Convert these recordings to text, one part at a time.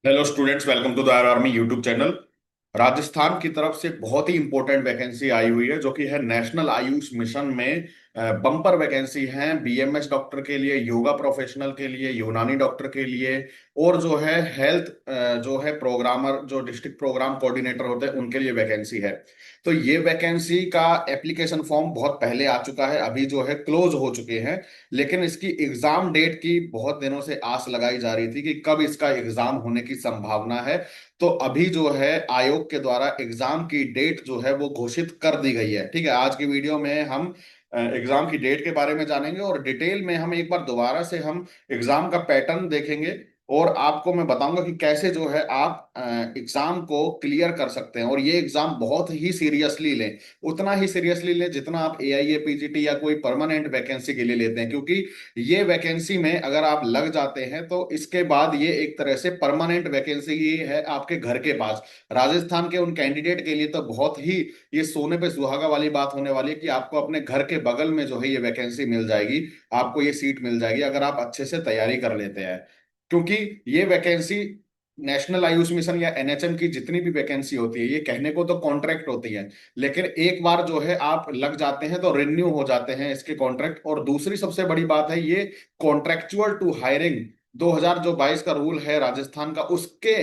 Hello students, welcome to the army YouTube channel. Rajasthan की तरफ से बहुत ही इंपॉर्टेंट वैकेंसी आई हुई है जो कि है नेशनल आयुष मिशन में। बम्पर वैकेंसी है बीएमएस डॉक्टर के लिए, योगा प्रोफेशनल के लिए, यूनानी डॉक्टर के लिए, और जो है हेल्थ जो है प्रोग्रामर, जो डिस्ट्रिक्ट प्रोग्राम कोऑर्डिनेटर होते हैं उनके लिए वैकेंसी है। तो ये वैकेंसी का एप्लीकेशन फॉर्म बहुत पहले आ चुका है, अभी जो है क्लोज हो चुके हैं। लेकिन इसकी एग्जाम डेट की बहुत दिनों से आस लगाई जा रही थी कि कब इसका एग्जाम होने की संभावना है। तो अभी जो है आयोग के द्वारा एग्जाम की डेट जो है वो घोषित कर दी गई है। ठीक है, आज की वीडियो में हम एग्जाम की डेट के बारे में जानेंगे और डिटेल में हम एक बार दोबारा से हम एग्जाम का पैटर्न देखेंगे। और आपको मैं बताऊंगा कि कैसे जो है आप एग्जाम को क्लियर कर सकते हैं। और ये एग्जाम बहुत ही सीरियसली लें, उतना ही सीरियसली लें जितना आप एआईए पीजीटी या कोई परमानेंट वैकेंसी के लिए लेते हैं, क्योंकि ये वैकेंसी में अगर आप लग जाते हैं तो इसके बाद ये एक तरह से परमानेंट वैकेंसी ही है आपके घर के पास। राजस्थान के उन कैंडिडेट के लिए तो बहुत ही ये सोने पे सुहागा वाली बात होने वाली है कि आपको अपने घर के बगल में जो है ये वैकेंसी मिल जाएगी, आपको ये सीट मिल जाएगी अगर आप अच्छे से तैयारी कर लेते हैं। क्योंकि ये वैकेंसी नेशनल आयुष मिशन या एनएचएम की जितनी भी वैकेंसी होती है, ये कहने को तो कॉन्ट्रैक्ट होती है, लेकिन एक बार जो है आप लग जाते हैं तो रिन्यू हो जाते हैं इसके कॉन्ट्रैक्ट। और दूसरी सबसे बड़ी बात है, ये कॉन्ट्रेक्चुअल टू हायरिंग 2022 का रूल है राजस्थान का, उसके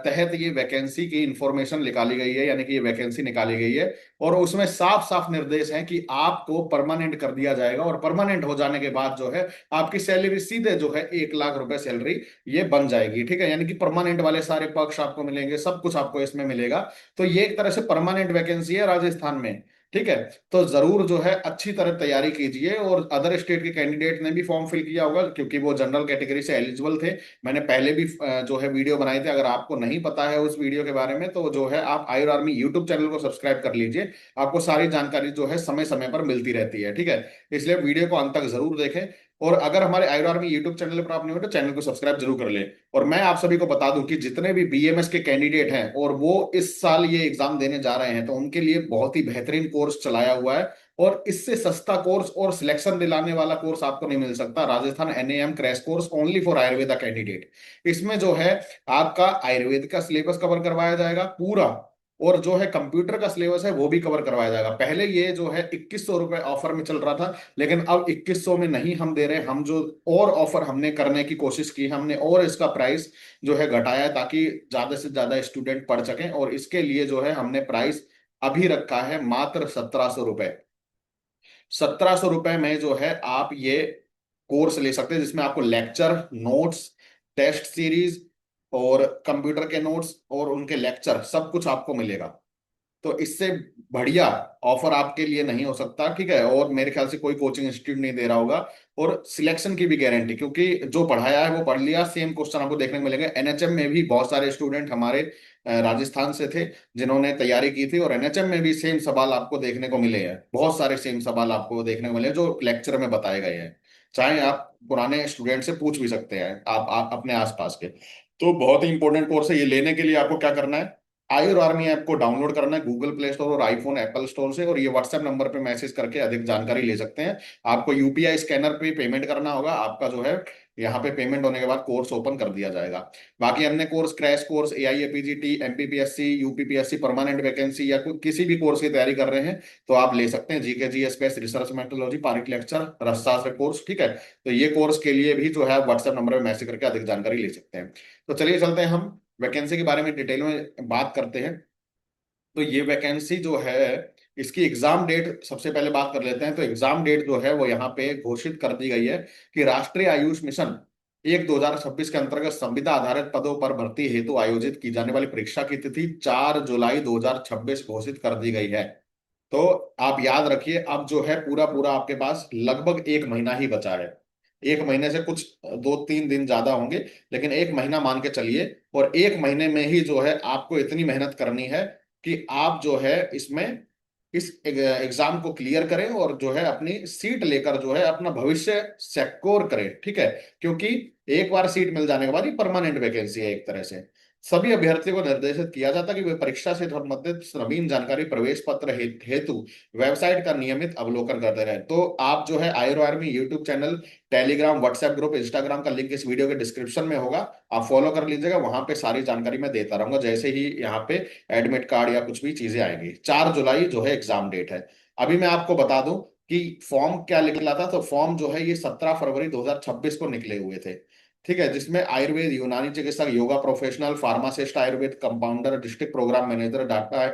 तहत ये वैकेंसी की इंफॉर्मेशन निकाली गई है, यानी कि ये वैकेंसी निकाली गई है। और उसमें साफ साफ निर्देश है कि आपको परमानेंट कर दिया जाएगा, और परमानेंट हो जाने के बाद जो है आपकी सैलरी सीधे जो है 1 लाख रुपए सैलरी ये बन जाएगी। ठीक है, यानी कि परमानेंट वाले सारे पक्ष आपको मिलेंगे, सब कुछ आपको इसमें मिलेगा। तो ये एक तरह से परमानेंट वैकेंसी है राजस्थान में। ठीक है, तो जरूर जो है अच्छी तरह तैयारी कीजिए। और अदर स्टेट के कैंडिडेट ने भी फॉर्म फिल किया होगा क्योंकि वो जनरल कैटेगरी से एलिजिबल थे। मैंने पहले भी जो है वीडियो बनाई थी, अगर आपको नहीं पता है उस वीडियो के बारे में तो जो है आप आयुर आर्मी यूट्यूब चैनल को सब्सक्राइब कर लीजिए। आपको सारी जानकारी जो है समय समय पर मिलती रहती है। ठीक है, इसलिए वीडियो को अंत तक जरूर देखें। और अगर हमारे आयुर आर्मी यूट्यूब चैनल पर आप नहीं हो तो चैनल को सब्सक्राइब जरूर कर ले। और मैं आप सभी को बता दूं कि जितने भी बीएमएस के कैंडिडेट हैं और वो इस साल ये एग्जाम देने जा रहे हैं तो उनके लिए बहुत ही बेहतरीन कोर्स चलाया हुआ है। और इससे सस्ता कोर्स और सिलेक्शन दिलाने वाला कोर्स आपको नहीं मिल सकता। Rajasthan NAM crash course only for Ayurveda candidate. इसमें जो है आपका आयुर्वेद का सिलेबस कवर करवाया जाएगा पूरा, और जो है कंप्यूटर का सिलेबस है वो भी कवर करवाया जाएगा। पहले ये जो है 2100 रुपए ऑफर में चल रहा था, लेकिन अब 2100 में नहीं हम दे रहे। हम जो और ऑफर हमने करने की कोशिश की, हमने और इसका प्राइस जो है घटाया है ताकि ज्यादा से ज्यादा स्टूडेंट पढ़ सकें। और इसके लिए जो है हमने प्राइस अभी रखा है मात्र 1700 रुपए। 1700 रुपए में जो है आप ये कोर्स ले सकते हैं जिसमें आपको लेक्चर नोट्स, टेस्ट सीरीज और कंप्यूटर के नोट्स और उनके लेक्चर सब कुछ आपको मिलेगा। तो इससे बढ़िया ऑफर आपके लिए नहीं हो सकता। ठीक है, और मेरे ख्याल से कोई कोचिंग इंस्टीट्यूट नहीं दे रहा होगा। और सिलेक्शन की भी गारंटी, क्योंकि जो पढ़ाया है वो पढ़ लिया, सेम क्वेश्चन आपको देखने को मिलेंगे। एनएचएम में भी बहुत सारे स्टूडेंट हमारे राजस्थान से थे जिन्होंने तैयारी की थी, और एनएचएम में भी सेम सवाल आपको देखने को मिले हैं। बहुत सारे सेम सवाल आपको देखने को मिले हैं जो लेक्चर में बताए गए हैं। चाहे आप पुराने स्टूडेंट से पूछ भी सकते हैं, आप अपने आसपास के। तो बहुत ही इंपॉर्टेंट कोर्स है। ये लेने के लिए आपको क्या करना है, आयुर आर्मी ऐप को डाउनलोड करना है गूगल प्ले स्टोर और आईफोन एप्पल स्टोर से, और ये व्हाट्सएप नंबर पे मैसेज करके अधिक जानकारी ले सकते हैं। आपको यूपीआई स्कैनर पे पेमेंट करना होगा, आपका जो है यहाँ पे पेमेंट होने के बाद कोर्स ओपन कर दिया जाएगा। बाकी हमने course crash course AIAPGT MPPSC UPPSC permanent vacancy या किसी भी कोर्स की तैयारी कर रहे हैं तो आप ले सकते हैं। जीके जी स्पेस रिसर्च मेथोलॉजी पारिक लेक्चर रसशास्त्र कोर्स। ठीक है, तो ये कोर्स के लिए भी जो है व्हाट्सएप नंबर पे मैसेज करके अधिक जानकारी ले सकते हैं। तो चलिए चलते हैं हम वैकेंसी के बारे में डिटेल में बात करते हैं। तो ये वैकेंसी जो है इसकी एग्जाम डेट सबसे पहले बात कर लेते हैं। तो एग्जाम डेट जो है वो यहाँ पे घोषित कर दी गई है कि राष्ट्रीय आयुष मिशन 1 2026 के अंतर्गत संविदा आधारित पदों पर भर्ती हेतु आयोजित की जाने वाली परीक्षा की तिथि 4 जुलाई 2026 घोषित कर दी गई है। तो आप याद रखिए, अब जो है पूरा पूरा आपके पास लगभग 1 महीना ही बचा है। 1 महीने से कुछ 2 3 दिन ज्यादा होंगे, लेकिन 1 महीना मान के चलिए। और 1 महीने में ही जो है आपको इतनी मेहनत करनी है कि आप जो है इसमें इस एग्जाम को क्लियर करें और जो है अपनी सीट लेकर जो है अपना भविष्य सिक्योर करें। ठीक है, क्योंकि एक बार सीट मिल जाने के बाद ये परमानेंट वैकेंसी है एक तरह से। सभी अभ्यर्थियों को निर्देशित किया जाता है कि वे परीक्षा से संबंधित नवीन जानकारी प्रवेश पत्र हेतु वेबसाइट का नियमित अवलोकन करते रहे। तो आप जो है IR army YouTube channel, Telegram, WhatsApp group, Instagram का लिंक इस वीडियो के डिस्क्रिप्शन में होगा, आप फॉलो कर लीजिएगा। वहां पे सारी जानकारी मैं देता रहूंगा जैसे ही यहाँ पे एडमिट कार्ड या कुछ भी चीजें आएंगी। 4 जुलाई जो है एग्जाम डेट है। अभी मैं आपको बता दूं कि फॉर्म क्या निकला था। तो फॉर्म जो है ये 17 फरवरी 2026 को निकले हुए थे। ठीक है, जिसमें आयुर्वेद, यूनानी चिकित्सक, yoga professional, pharmacist, Ayurveda compounder, district programme manager, data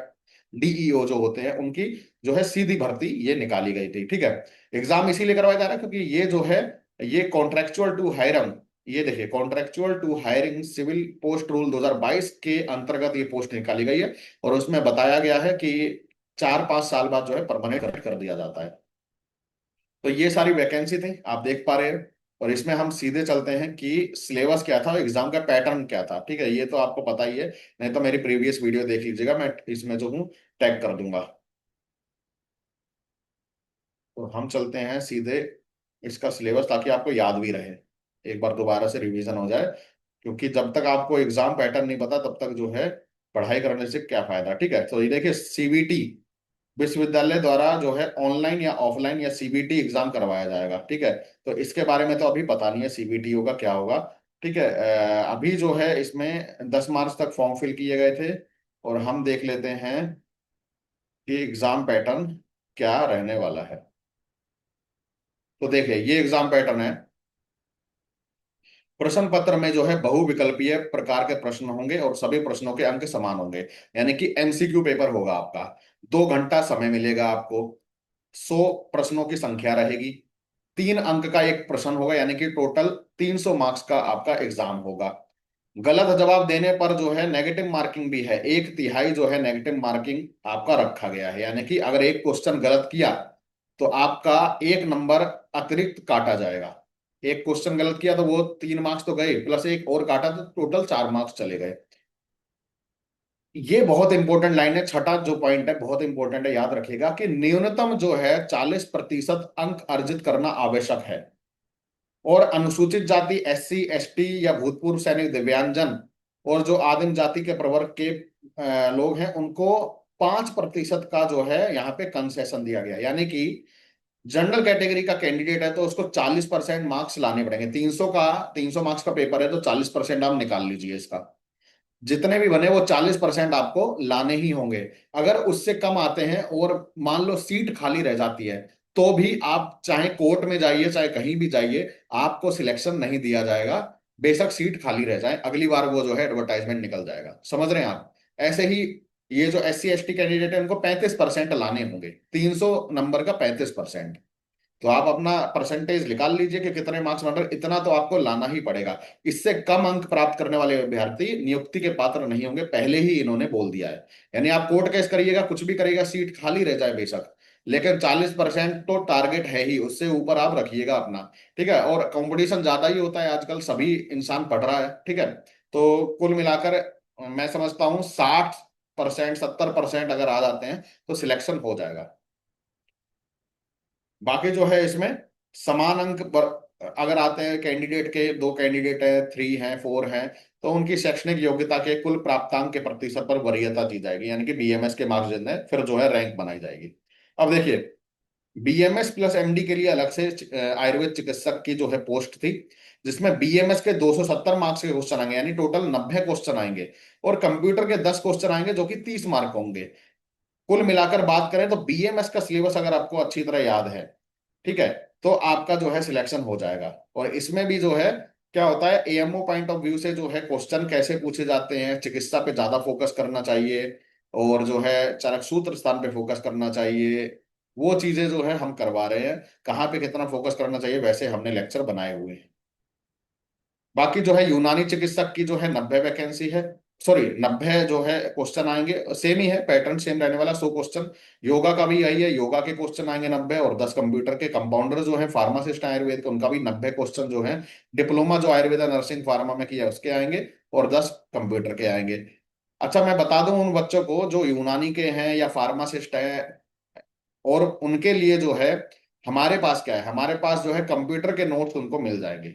DEO जो होते हैं उनकी जो है सीधी भर्ती ये निकाली गई थी। ठीक है, एग्जाम इसीलिए करवाया जा रहा है क्योंकि ये जो है ये कॉन्ट्रेक्चुअल टू हायरम, ये देखिए contractual to hiring civil post rule 2022 के अंतर्गत ये पोस्ट निकाली गई है। और उसमें बताया गया है कि 4-5 साल बाद जो है परमानेंट कर दिया जाता है। तो ये सारी वैकेंसी थी आप देख पा रहे हैं। और इसमें हम सीधे चलते हैं कि सिलेबस क्या था, एग्जाम का पैटर्न क्या था। ठीक है, ये तो आपको पता ही है, नहीं तो मेरी प्रीवियस वीडियो देख लीजिएगा, मैं इसमें जो हूँ टैग कर दूंगा। तो हम चलते हैं सीधे इसका सिलेबस ताकि आपको याद भी रहे, एक बार दोबारा से रिवीजन हो जाए। क्योंकि जब तक आपको एग्जाम पैटर्न नहीं पता तब तक जो है पढ़ाई करने से क्या फायदा। ठीक है, तो ये देखिए सीबीटी विश्वविद्यालय द्वारा जो है ऑनलाइन या ऑफलाइन या सीबीटी एग्जाम करवाया जाएगा। ठीक है, तो इसके बारे में तो अभी पता नहीं है सीबीटी होगा क्या होगा। ठीक है, अभी जो है इसमें 10 मार्च तक फॉर्म फिल किए गए थे। और हम देख लेते हैं कि एग्जाम पैटर्न क्या रहने वाला है। तो देखिए ये एग्जाम पैटर्न है। प्रश्न पत्र में जो है बहुविकल्पीय प्रकार के प्रश्न होंगे और सभी प्रश्नों के अंक समान होंगे, यानी कि एमसीक्यू पेपर होगा आपका। 2 घंटा समय मिलेगा आपको। 100 प्रश्नों की संख्या रहेगी। 3 अंक का एक प्रश्न होगा, यानी कि टोटल 300 मार्क्स का आपका एग्जाम होगा। गलत जवाब देने पर जो है नेगेटिव मार्किंग भी है, 1/3 जो है नेगेटिव मार्किंग आपका रखा गया है। यानी कि अगर एक क्वेश्चन गलत किया तो आपका 1 नंबर अतिरिक्त काटा जाएगा। एक क्वेश्चन गलत किया तो वो 3 मार्क्स तो गए, प्लस एक और काटा तो टोटल 4 मार्क्स चले गए। ये बहुत इंपॉर्टेंट लाइन है, छठा जो पॉइंट है बहुत इंपॉर्टेंट है, याद रखिएगा कि न्यूनतम जो है 40% अंक अर्जित करना आवश्यक है। और अनुसूचित जाति, एससी एसटी या भूतपूर्व सैनिक, दिव्यांगजन और जो आदिम जाति के प्रवर्ग के लोग हैं उनको 5% का जो है यहाँ पे कंसेशन दिया गया। यानी कि जनरल कैटेगरी का कैंडिडेट है तो उसको 40% मार्क्स लाने पड़ेंगे। 300 मार्क्स का पेपर है तो 40% आप निकाल लीजिए इसका। जितने भी बने वो 40% आपको लाने ही होंगे। अगर उससे कम आते हैं और मान लो सीट खाली रह जाती है तो भी आप चाहे कोर्ट में जाइए चाहे कहीं भी जाइए, आपको सिलेक्शन नहीं दिया जाएगा। बेशक सीट खाली रह जाए, अगली बार वो जो है एडवर्टाइजमेंट निकल जाएगा। समझ रहे हैं आप? ऐसे ही ये जो एससी एसटी कैंडिडेट है उनको 35% लाने होंगे, 300 नंबर का 35%। तो आप अपना परसेंटेज निकाल लीजिए कि कितने मार्क्स बन रहे, इतना तो आपको लाना ही पड़ेगा। इससे कम अंक प्राप्त करने वाले अभ्यर्थी नियुक्ति के पात्र नहीं होंगे, पहले ही इन्होंने बोल दिया है। यानी आप कोर्ट केस करिएगा, कुछ भी करिएगा, सीट खाली रह जाए बेशक, लेकिन 40% तो टारगेट है ही, उससे ऊपर आप रखिएगा अपना। ठीक है, और कंपटीशन ज्यादा ही होता है आजकल, सभी इंसान पढ़ रहा है। ठीक है, तो कुल मिलाकर मैं समझता हूँ 60%, 70% अगर आ जाते हैं तो सिलेक्शन हो जाएगा। बाकी जो है इसमें समान अंक अगर आते हैं कैंडिडेट के, 2 कैंडिडेट है, 3 हैं, 4 हैं, तो उनकी शैक्षणिक योग्यता के कुल प्राप्तांक के प्रतिशत पर वरीयता दी जाएगी, यानी कि बीएमएस के मार्क्स जितने फिर जो है रैंक बनाई जाएगी। अब देखिए बीएमएस प्लस एमडी के लिए अलग से आयुर्वेद चिकित्सक की जो है पोस्ट थी, जिसमें बीएमएस के 270 मार्क्स के क्वेश्चन आएंगे, यानी टोटल 90 क्वेश्चन आएंगे। और कंप्यूटर के 10 क्वेश्चन आएंगे जो कि 30 मार्क होंगे। कुल मिलाकर बात करें तो बीएमएस का सिलेबस अगर आपको अच्छी तरह याद है, ठीक है, तो आपका जो है सिलेक्शन हो जाएगा। और इसमें भी जो है क्या होता है, एएमओ पॉइंट ऑफ व्यू से जो है क्वेश्चन कैसे पूछे जाते हैं, चिकित्सा पे ज्यादा फोकस करना चाहिए और जो है चरक सूत्र स्थान पे फोकस करना चाहिए, वो चीजें जो है हम करवा रहे हैं। कहाँ पे कितना फोकस करना चाहिए वैसे हमने लेक्चर बनाए हुए हैं। बाकी जो है यूनानी चिकित्सक की जो है 90 वैकेंसी है, सॉरी 90 जो है क्वेश्चन आएंगे, सेम ही है पैटर्न, सेम रहने वाला 100 क्वेश्चन। योगा का भी यही है, योगा के क्वेश्चन आएंगे 90, और 10 कंप्यूटर के। कंपाउंडर जो है फार्मासिस्ट आयुर्वेद के, उनका भी 90 क्वेश्चन जो है, डिप्लोमा जो आयुर्वेद नर्सिंग फार्मा में किया उसके आएंगे, और 10 कंप्यूटर के आएंगे। अच्छा मैं बता दूं उन बच्चों को जो यूनानी के हैं या फार्मासिस्ट हैं, और उनके लिए जो है हमारे पास क्या है, हमारे पास जो है कंप्यूटर के नोट्स उनको मिल जाएंगे।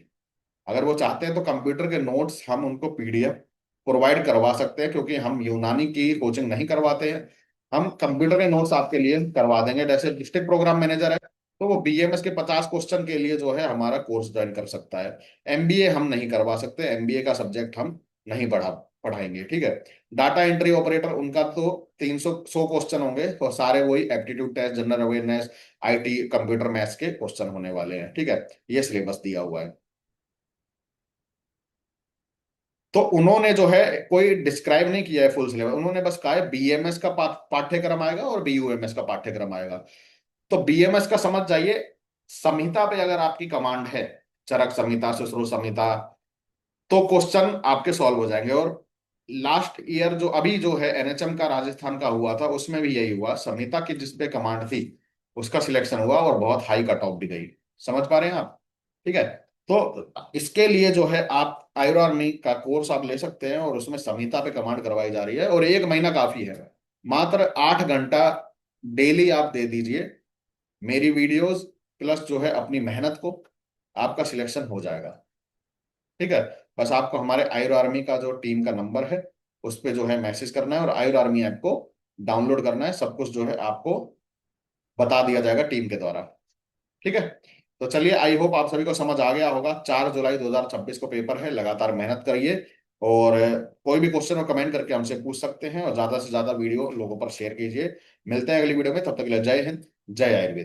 अगर वो चाहते हैं तो कंप्यूटर के नोट्स हम उनको पीडीएफ प्रोवाइड करवा सकते हैं, क्योंकि हम यूनानी की कोचिंग नहीं करवाते हैं। हम कंप्यूटर के नोट्स आपके लिए करवा देंगे। जैसे डिस्ट्रिक्ट प्रोग्राम मैनेजर है, तो वो बीएमएस के 50 क्वेश्चन के लिए जो है हमारा कोर्स ज्वाइन कर सकता है। एमबीए हम नहीं करवा सकते, एमबीए का सब्जेक्ट हम नहीं पढ़ाएंगे, ठीक है। डाटा एंट्री ऑपरेटर, उनका तो 300 100 क्वेश्चन होंगे, और सारे वही aptitude test, general awareness, IT, computer, maths के क्वेश्चन होने वाले हैं, ठीक है। ये सिलेबस दिया हुआ है। तो उन्होंने जो है कोई डिस्क्राइब नहीं किया है फुल सिलेबस, उन्होंने बस कहा है बीएमएस का पाठ्यक्रम आएगा और बीयूएमएस का पाठ्यक्रम आएगा। तो बीएमएस का समझ जाइए, संहिता पे अगर आपकी कमांड है, चरक संहिता, सुश्रुत संहिता, तो क्वेश्चन आपके सॉल्व हो जाएंगे। और लास्ट ईयर जो अभी जो है एनएचएम का राजस्थान का हुआ था, उसमें भी यही हुआ, संहिता की जिस पे कमांड थी उसका सिलेक्शन हुआ और बहुत हाई कट ऑफ भी गई। समझ पा रहे हैं आप? ठीक है। तो इसके लिए जो है आप आयुर आर्मी का कोर्स आप ले सकते हैं, और उसमें संहिता पे कमांड करवाई जा रही है, और 1 महीना काफी है। मात्र 8 घंटा डेली आप दे दीजिए, मेरी वीडियोस प्लस जो है अपनी मेहनत को, आपका सिलेक्शन हो जाएगा। ठीक है। बस आपको हमारे आयुर आर्मी का जो टीम का नंबर है उस पे जो है मैसेज करना है, और आयुर आर्मी ऐप को डाउनलोड करना है। सब कुछ जो है आपको बता दिया जाएगा टीम के द्वारा। ठीक है। तो चलिए, आई होप आप सभी को समझ आ गया होगा। 4 जुलाई 2026 को पेपर है, लगातार मेहनत करिए। और कोई भी क्वेश्चन और कमेंट करके हमसे पूछ सकते हैं, और ज्यादा से ज्यादा वीडियो लोगों पर शेयर कीजिए। मिलते हैं अगली वीडियो में, तब तक के लिए जय हिंद, जय आयुर्वेद।